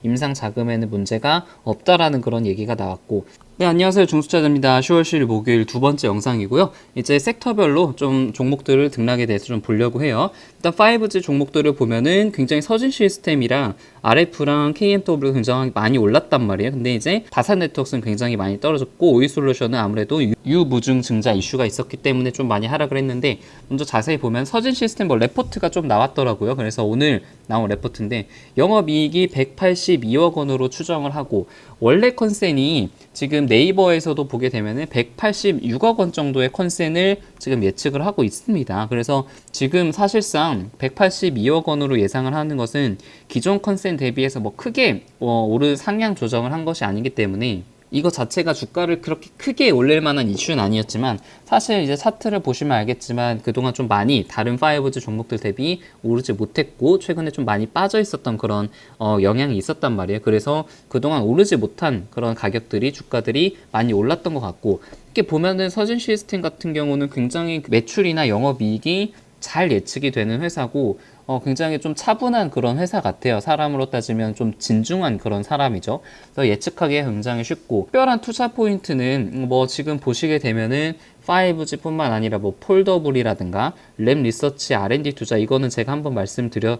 임상 자금에는 문제가 없다라는 그런 얘기가 나왔고. 네, 안녕하세요. 중수차입니다. 10월 10일 목요일 두 번째 영상이고요. 이제 섹터별로 좀 종목들을 등락에 대해서 좀 보려고 해요. 일단 5G 종목들을 보면은 굉장히 서진 시스템이랑 RF랑 KMW가 굉장히 많이 올랐단 말이에요. 근데 이제 다산 네트워크는 굉장히 많이 떨어졌고, 오이솔루션은 아무래도 유무증 증자 이슈가 있었기 때문에 좀 많이 하락을 했는데, 먼저 자세히 보면 서진 시스템 뭐 레포트가 좀 나왔더라고요. 그래서 오늘 나온 레포트인데 영업이익이 182억 원으로 추정을 하고, 원래 컨센이 지금 네이버에서도 보게 되면은 186억 원 정도의 컨센을 지금 예측을 하고 있습니다. 그래서 지금 사실상 182억 원으로 예상을 하는 것은 기존 컨센 대비해서 뭐 크게 오른 상향 조정을 한 것이 아니기 때문에 이거 자체가 주가를 그렇게 크게 올릴 만한 이슈는 아니었지만, 사실 이제 차트를 보시면 알겠지만 그동안 좀 많이 다른 5G 종목들 대비 오르지 못했고 최근에 좀 많이 빠져 있었던 그런 영향이 있었단 말이에요. 그래서 그동안 오르지 못한 그런 가격들이, 주가들이 많이 올랐던 것 같고, 이렇게 보면은 서진 시스템 같은 경우는 굉장히 매출이나 영업이익이 잘 예측이 되는 회사고, 굉장히 좀 차분한 그런 회사 같아요. 사람으로 따지면 좀 진중한 그런 사람이죠. 그래서 예측하기 굉장히 쉽고, 특별한 투자 포인트는 뭐 지금 보시게 되면은 5G뿐만 아니라 뭐 폴더블이라든가 랩 리서치 R&D 투자, 이거는 제가 한번 말씀드려서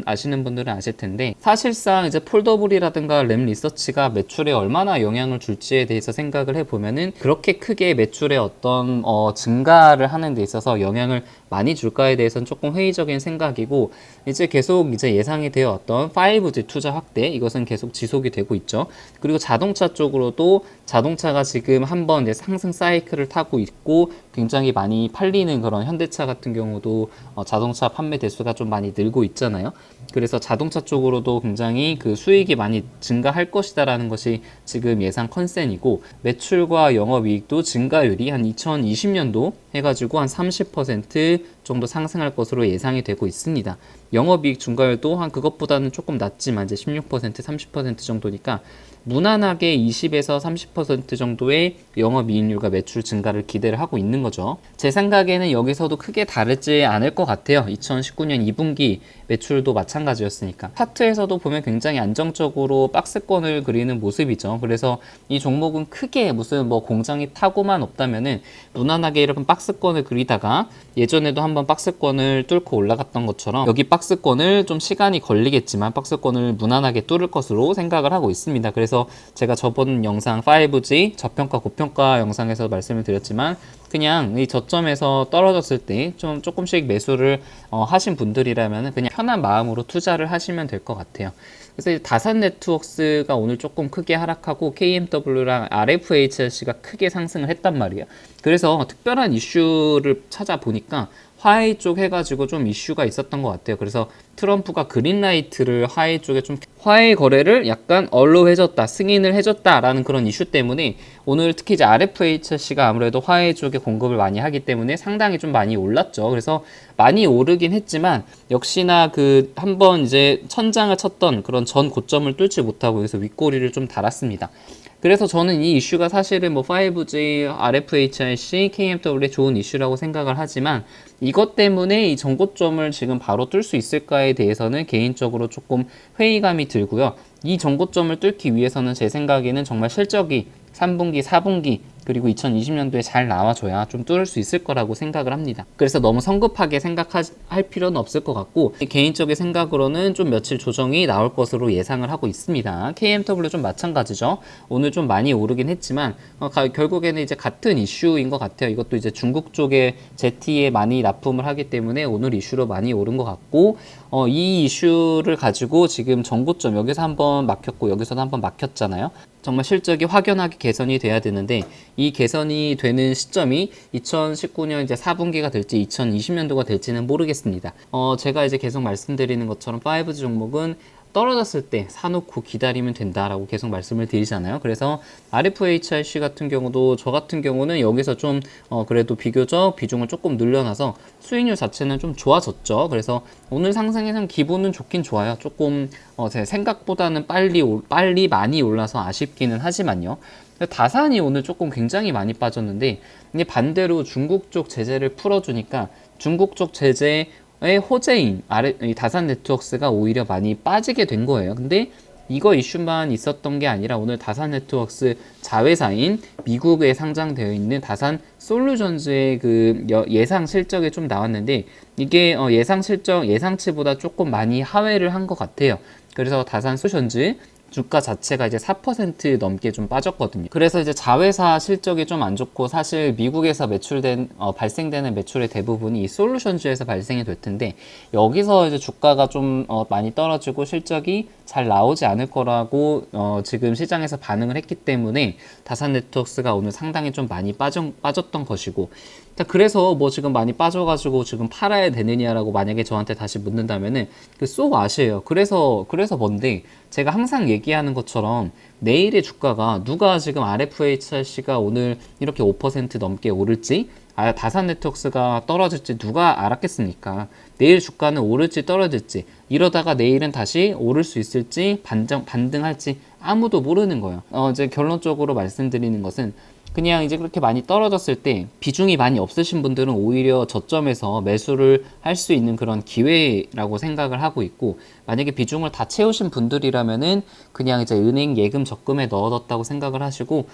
아시는 분들은 아실 텐데, 사실상 이제 폴더블이라든가 랩 리서치가 매출에 얼마나 영향을 줄지에 대해서 생각을 해보면은 그렇게 크게 매출의 어떤 증가를 하는 데 있어서 영향을 많이 줄까에 대해서는 조금 회의적인 생각이고, 이제 계속 이제 예상이 되어 왔던 5G 투자 확대, 이것은 계속 지속이 되고 있죠. 그리고 자동차 쪽으로도, 자동차가 지금 한번 이제 상승 사이클을 타고 있고 굉장히 많이 팔리는 그런 현대차 같은 경우도 자동차 판매 대수가 좀 많이 늘고 있잖아요. 그래서 자동차 쪽으로도 굉장히 그 수익이 많이 증가할 것이다라는 것이 지금 예상 컨센이고, 매출과 영업이익도 증가율이 한 2020년도 해가지고 한 30% 정도 상승할 것으로 예상이 되고 있습니다. 영업이익 증가율도 한 그것보다는 조금 낮지만 이제 16%, 30% 정도니까 무난하게 20에서 30% 정도의 영업이익률과 매출 증가를 기대를 하고 있는 거죠. 제 생각에는 여기서도 크게 다르지 않을 것 같아요. 2019년 2분기 매출도 마찬가지였으니까. 차트에서도 보면 굉장히 안정적으로 박스권을 그리는 모습이죠. 그래서 이 종목은 크게 무슨 뭐 공장이 타고만 없다면은 무난하게 이렇게 박스권을 그리다가, 예전에도 한번 박스권을 뚫고 올라갔던 것처럼 여기 박스권을 좀 시간이 걸리겠지만 박스권을 무난하게 뚫을 것으로 생각을 하고 있습니다. 그래서 제가 저번 영상 5G 저평가 고평가 영상에서 말씀을 드렸지만, 그냥 이 저점에서 떨어졌을 때 좀 조금씩 매수를 하신 분들이라면 그냥 편한 마음으로 투자를 하시면 될 것 같아요. 그래서 다산 네트워크스가 오늘 조금 크게 하락하고 KMW랑 RFHLC가 크게 상승을 했단 말이에요. 그래서 특별한 이슈를 찾아보니까 화웨이 쪽 해가지고 좀 이슈가 있었던 것 같아요. 그래서 트럼프가 그린라이트를 화웨이 쪽에 좀, 화웨이 거래를 약간 언로해줬다, 승인을 해줬다라는 그런 이슈 때문에 오늘 특히 이제 RFHC가 아무래도 화웨이 쪽에 공급을 많이 하기 때문에 상당히 좀 많이 올랐죠. 그래서 많이 오르긴 했지만 역시나 그 한번 이제 천장을 쳤던 그런 전 고점을 뚫지 못하고 여기서 윗꼬리를 좀 달았습니다. 그래서 저는 이 이슈가 사실은 뭐 5G, RFHIC, KMW의 좋은 이슈라고 생각을 하지만, 이것 때문에 이 전고점을 지금 바로 뚫을 수 있을까에 대해서는 개인적으로 조금 회의감이 들고요. 이 전고점을 뚫기 위해서는 제 생각에는 정말 실적이 3분기, 4분기 그리고 2020년도에 잘 나와줘야 좀 뚫을 수 있을 거라고 생각을 합니다. 그래서 너무 성급하게 생각할 필요는 없을 것 같고, 개인적인 생각으로는 좀 며칠 조정이 나올 것으로 예상을 하고 있습니다. KMW 좀 마찬가지죠. 오늘 좀 많이 오르긴 했지만 결국에는 이제 같은 이슈인 것 같아요. 이것도 이제 중국 쪽에 제티에 많이 납품을 하기 때문에 오늘 이슈로 많이 오른 것 같고, 이 이슈를 가지고 지금 전고점 여기서 한번 막혔고 여기서도 한번 막혔잖아요. 정말 실적이 확연하게 개선이 돼야 되는데, 이 개선이 되는 시점이 2019년 이제 4분기가 될지 2020년도가 될지는 모르겠습니다. 제가 이제 계속 말씀드리는 것처럼 5G 종목은 떨어졌을 때 사놓고 기다리면 된다라고 계속 말씀을 드리잖아요. 그래서 RFHIC 같은 경우도, 저 같은 경우는 여기서 좀 그래도 비교적 비중을 조금 늘려놔서 수익률 자체는 좀 좋아졌죠. 그래서 오늘 상승에선 기분은 좋긴 좋아요. 조금 제 생각보다는 빨리 많이 올라서 아쉽기는 하지만요. 다산이 오늘 조금 굉장히 많이 빠졌는데, 이게 반대로 중국 쪽 제재를 풀어주니까 중국 쪽 제재의 호재인 다산 네트워크스가 오히려 많이 빠지게 된 거예요. 근데 이거 이슈만 있었던 게 아니라 오늘 다산 네트워크스 자회사인 미국에 상장되어 있는 다산 솔루션즈의 그 예상 실적이 좀 나왔는데 이게 예상 실적 예상치보다 조금 많이 하회를 한 것 같아요. 그래서 다산 솔루션즈 주가 자체가 이제 4% 넘게 좀 빠졌거든요. 그래서 이제 자회사 실적이 좀 안 좋고 사실 미국에서 발생되는 매출의 대부분이 이 솔루션주에서 발생이 될 텐데 여기서 이제 주가가 좀 많이 떨어지고 실적이 잘 나오지 않을 거라고 지금 시장에서 반응을 했기 때문에 다산 네트워크스가 오늘 상당히 좀 많이 빠졌던 것이고 그래서 뭐 지금 많이 빠져가지고 지금 팔아야 되느냐라고 만약에 저한테 다시 묻는다면은 쏘 왓이에요. 그래서 뭔데 제가 항상 얘기하는 것처럼 내일의 주가가 누가 지금 RFHRC가 오늘 이렇게 5% 넘게 오를지 다산 네트워크스가 떨어질지 누가 알았겠습니까? 내일 주가는 오를지 떨어질지 이러다가 내일은 다시 오를 수 있을지 반등할지 아무도 모르는 거예요. 이제 결론적으로 말씀드리는 것은 그냥 이제 그렇게 많이 떨어졌을 때 비중이 많이 없으신 분들은 오히려 저점에서 매수를 할 수 있는 그런 기회라고 생각을 하고 있고 만약에 비중을 다 채우신 분들이라면은 그냥 이제 은행 예금 적금에 넣어뒀다고 생각을 하시고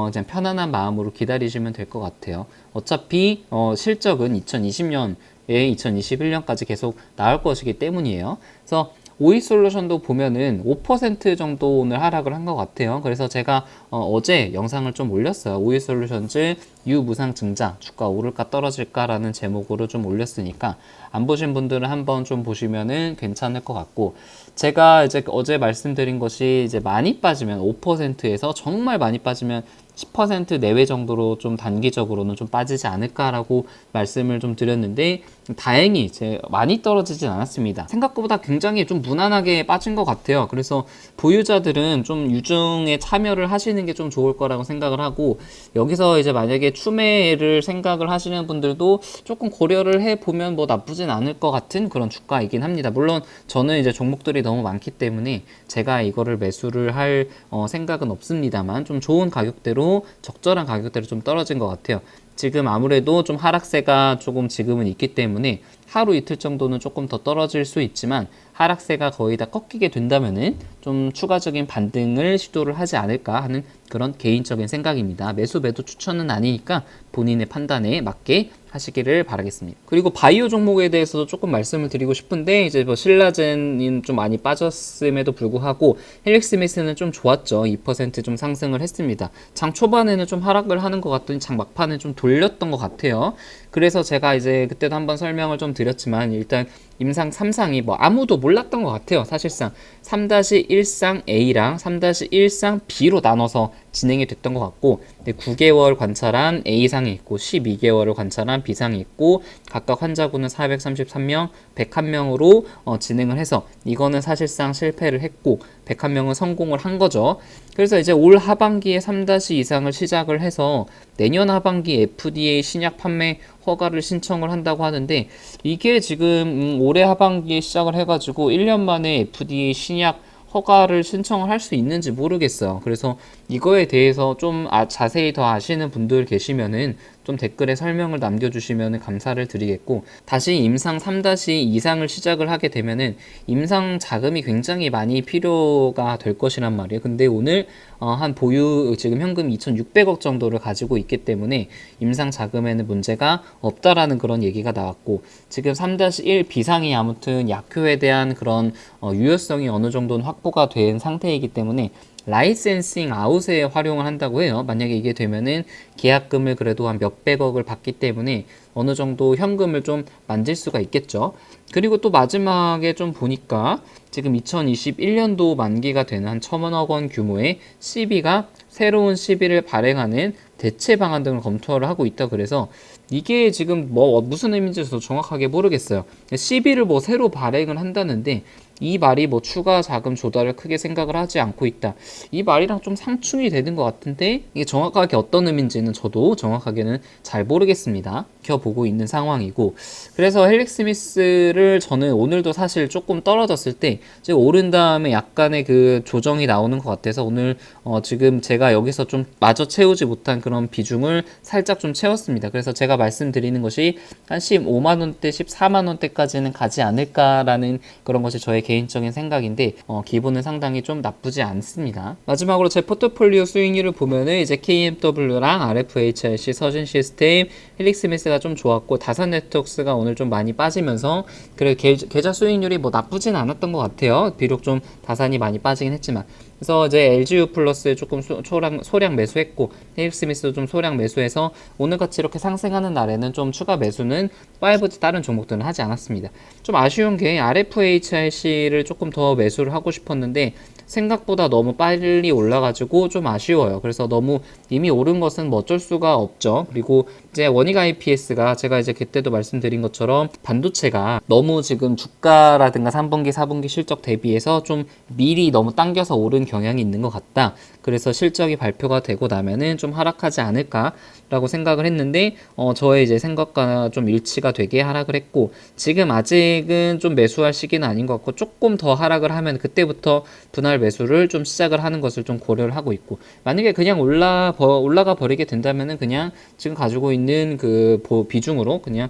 이제 편안한 마음으로 기다리시면 될 것 같아요. 어차피 실적은 2020년에 2021년까지 계속 나올 것이기 때문이에요. 그래서 오이솔루션도 보면은 5% 정도 오늘 하락을 한 것 같아요. 그래서 제가 어제 영상을 좀 올렸어요. 오이솔루션즈 유무상 증자 주가 오를까 떨어질까라는 제목으로 좀 올렸으니까 안 보신 분들은 한번 좀 보시면은 괜찮을 것 같고 제가 이제 어제 말씀드린 것이 이제 많이 빠지면 5%에서 정말 많이 빠지면 10% 내외 정도로 좀 단기적으로는 좀 빠지지 않을까라고 말씀을 좀 드렸는데 다행히 많이 떨어지진 않았습니다. 생각보다 굉장히 좀 무난하게 빠진 것 같아요. 그래서 보유자들은 좀 유증에 참여를 하시는 게 좀 좋을 거라고 생각을 하고 여기서 이제 만약에 추매를 생각을 하시는 분들도 조금 고려를 해보면 뭐 나쁘진 않을 것 같은 그런 주가이긴 합니다. 물론 저는 이제 종목들이 너무 많기 때문에 제가 이거를 매수를 할 생각은 없습니다만 좀 좋은 가격대로 적절한 가격대로 좀 떨어진 것 같아요. 지금 아무래도 좀 하락세가 조금 지금은 있기 때문에 하루 이틀 정도는 조금 더 떨어질 수 있지만 하락세가 거의 다 꺾이게 된다면은 좀 추가적인 반등을 시도를 하지 않을까 하는 그런 개인적인 생각입니다. 매수 매도 추천은 아니니까 본인의 판단에 맞게 하시기를 바라겠습니다. 그리고 바이오 종목에 대해서도 조금 말씀을 드리고 싶은데 이제 뭐 신라젠은 좀 많이 빠졌음에도 불구하고 헬릭스미스는 좀 좋았죠. 2% 좀 상승을 했습니다. 장 초반에는 좀 하락을 하는 것 같더니 장 막판에 좀 돌렸던 것 같아요. 그래서 제가 이제 그때도 한번 설명을 좀 드렸지만 일단 임상 3상이 뭐 아무도 몰랐던 것 같아요. 사실상 3-1상 A랑 3-1상 B로 나눠서 진행이 됐던 것 같고 9개월 관찰한 A상이 있고 12개월을 관찰한 B상이 있고 각각 환자군은 433명, 101명으로 진행을 해서 이거는 사실상 실패를 했고 101명은 성공을 한 거죠. 그래서 이제 올 하반기에 3-2상을 시작을 해서 내년 하반기 FDA 신약 판매 허가를 신청을 한다고 하는데 이게 지금 올해 하반기에 시작을 해가지고 1년 만에 FDA 신약 허가를 신청을 할 수 있는지 모르겠어요. 그래서 이거에 대해서 좀 자세히 더 아시는 분들 계시면은 좀 댓글에 설명을 남겨주시면 감사를 드리겠고 다시 임상 3-2상을 시작을 하게 되면은 임상 자금이 굉장히 많이 필요가 될 것이란 말이에요. 근데 오늘 한 보유 지금 현금 2,600억 정도를 가지고 있기 때문에 임상 자금에는 문제가 없다라는 그런 얘기가 나왔고 지금 3-1 비상이 아무튼 약효에 대한 그런 유효성이 어느 정도는 확보가 된 상태이기 때문에 라이센싱 아웃에 활용을 한다고 해요. 만약에 이게 되면은 계약금을 그래도 한 몇백억을 받기 때문에 어느 정도 현금을 좀 만질 수가 있겠죠. 그리고 또 마지막에 좀 보니까 지금 2021년도 만기가 되는 한 1,000억 원 규모의 CB가 새로운 CB를 발행하는 대체 방안 등을 검토를 하고 있다. 그래서 이게 지금 뭐 무슨 의미인지 저도 정확하게 모르겠어요. CB를 뭐 새로 발행을 한다는데 이 말이 뭐 추가 자금 조달을 크게 생각을 하지 않고 있다. 이 말이랑 좀 상충이 되는 것 같은데 이게 정확하게 어떤 의미인지는 저도 정확하게는 잘 모르겠습니다. 지켜보고 있는 상황이고 그래서 헬릭스미스를 저는 오늘도 사실 조금 떨어졌을 때 이제 오른 다음에 약간의 그 조정이 나오는 것 같아서 오늘 지금 제가 여기서 좀 마저 채우지 못한 그런 비중을 살짝 좀 채웠습니다. 그래서 제가 말씀드리는 것이 한 15만원대, 14만원대까지는 가지 않을까라는 그런 것이 저의 개인적인 생각인데 기분은 상당히 좀 나쁘지 않습니다. 마지막으로 제 포트폴리오 수익률을 보면은 이제 KMW랑 RFHIC, 서진 시스템, 헬릭스미스가 좀 좋았고 다산 네트워크스가 오늘 좀 많이 빠지면서 그래 계좌 수익률이 뭐 나쁘진 않았던 것 같아요. 비록 좀 다산이 많이 빠지긴 했지만. 그래서 이제 LGU 플러스에 조금 소량 매수했고 헬릭스미스도 좀 소량 매수해서 오늘같이 이렇게 상승하는 날에는 좀 추가 매수는 5G 다른 종목들은 하지 않았습니다. 좀 아쉬운 게 RFHIC를 조금 더 매수를 하고 싶었는데 생각보다 너무 빨리 올라가지고 좀 아쉬워요. 그래서 너무 이미 오른 것은 뭐 어쩔 수가 없죠. 그리고 이제 원익 IPS가 제가 이제 그때도 말씀드린 것처럼 반도체가 너무 지금 주가라든가 3분기, 4분기 실적 대비해서 좀 미리 너무 당겨서 오른 경향이 있는 것 같다. 그래서 실적이 발표가 되고 나면은 좀 하락하지 않을까라고 생각을 했는데 저의 이제 생각과 좀 일치가 되게 하락을 했고 지금 아직은 좀 매수할 시기는 아닌 것 같고 조금 더 하락을 하면 그때부터 분할 매수를 좀 시작을 하는 것을 좀 고려를 하고 있고 만약에 그냥 올라가 버리게 된다면은 그냥 지금 가지고 있는 그 비중으로 그냥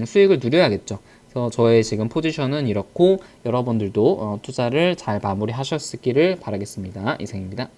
수익을 누려야겠죠. 그래서 저의 지금 포지션은 이렇고 여러분들도 투자를 잘 마무리하셨기를 바라겠습니다. 이상입니다.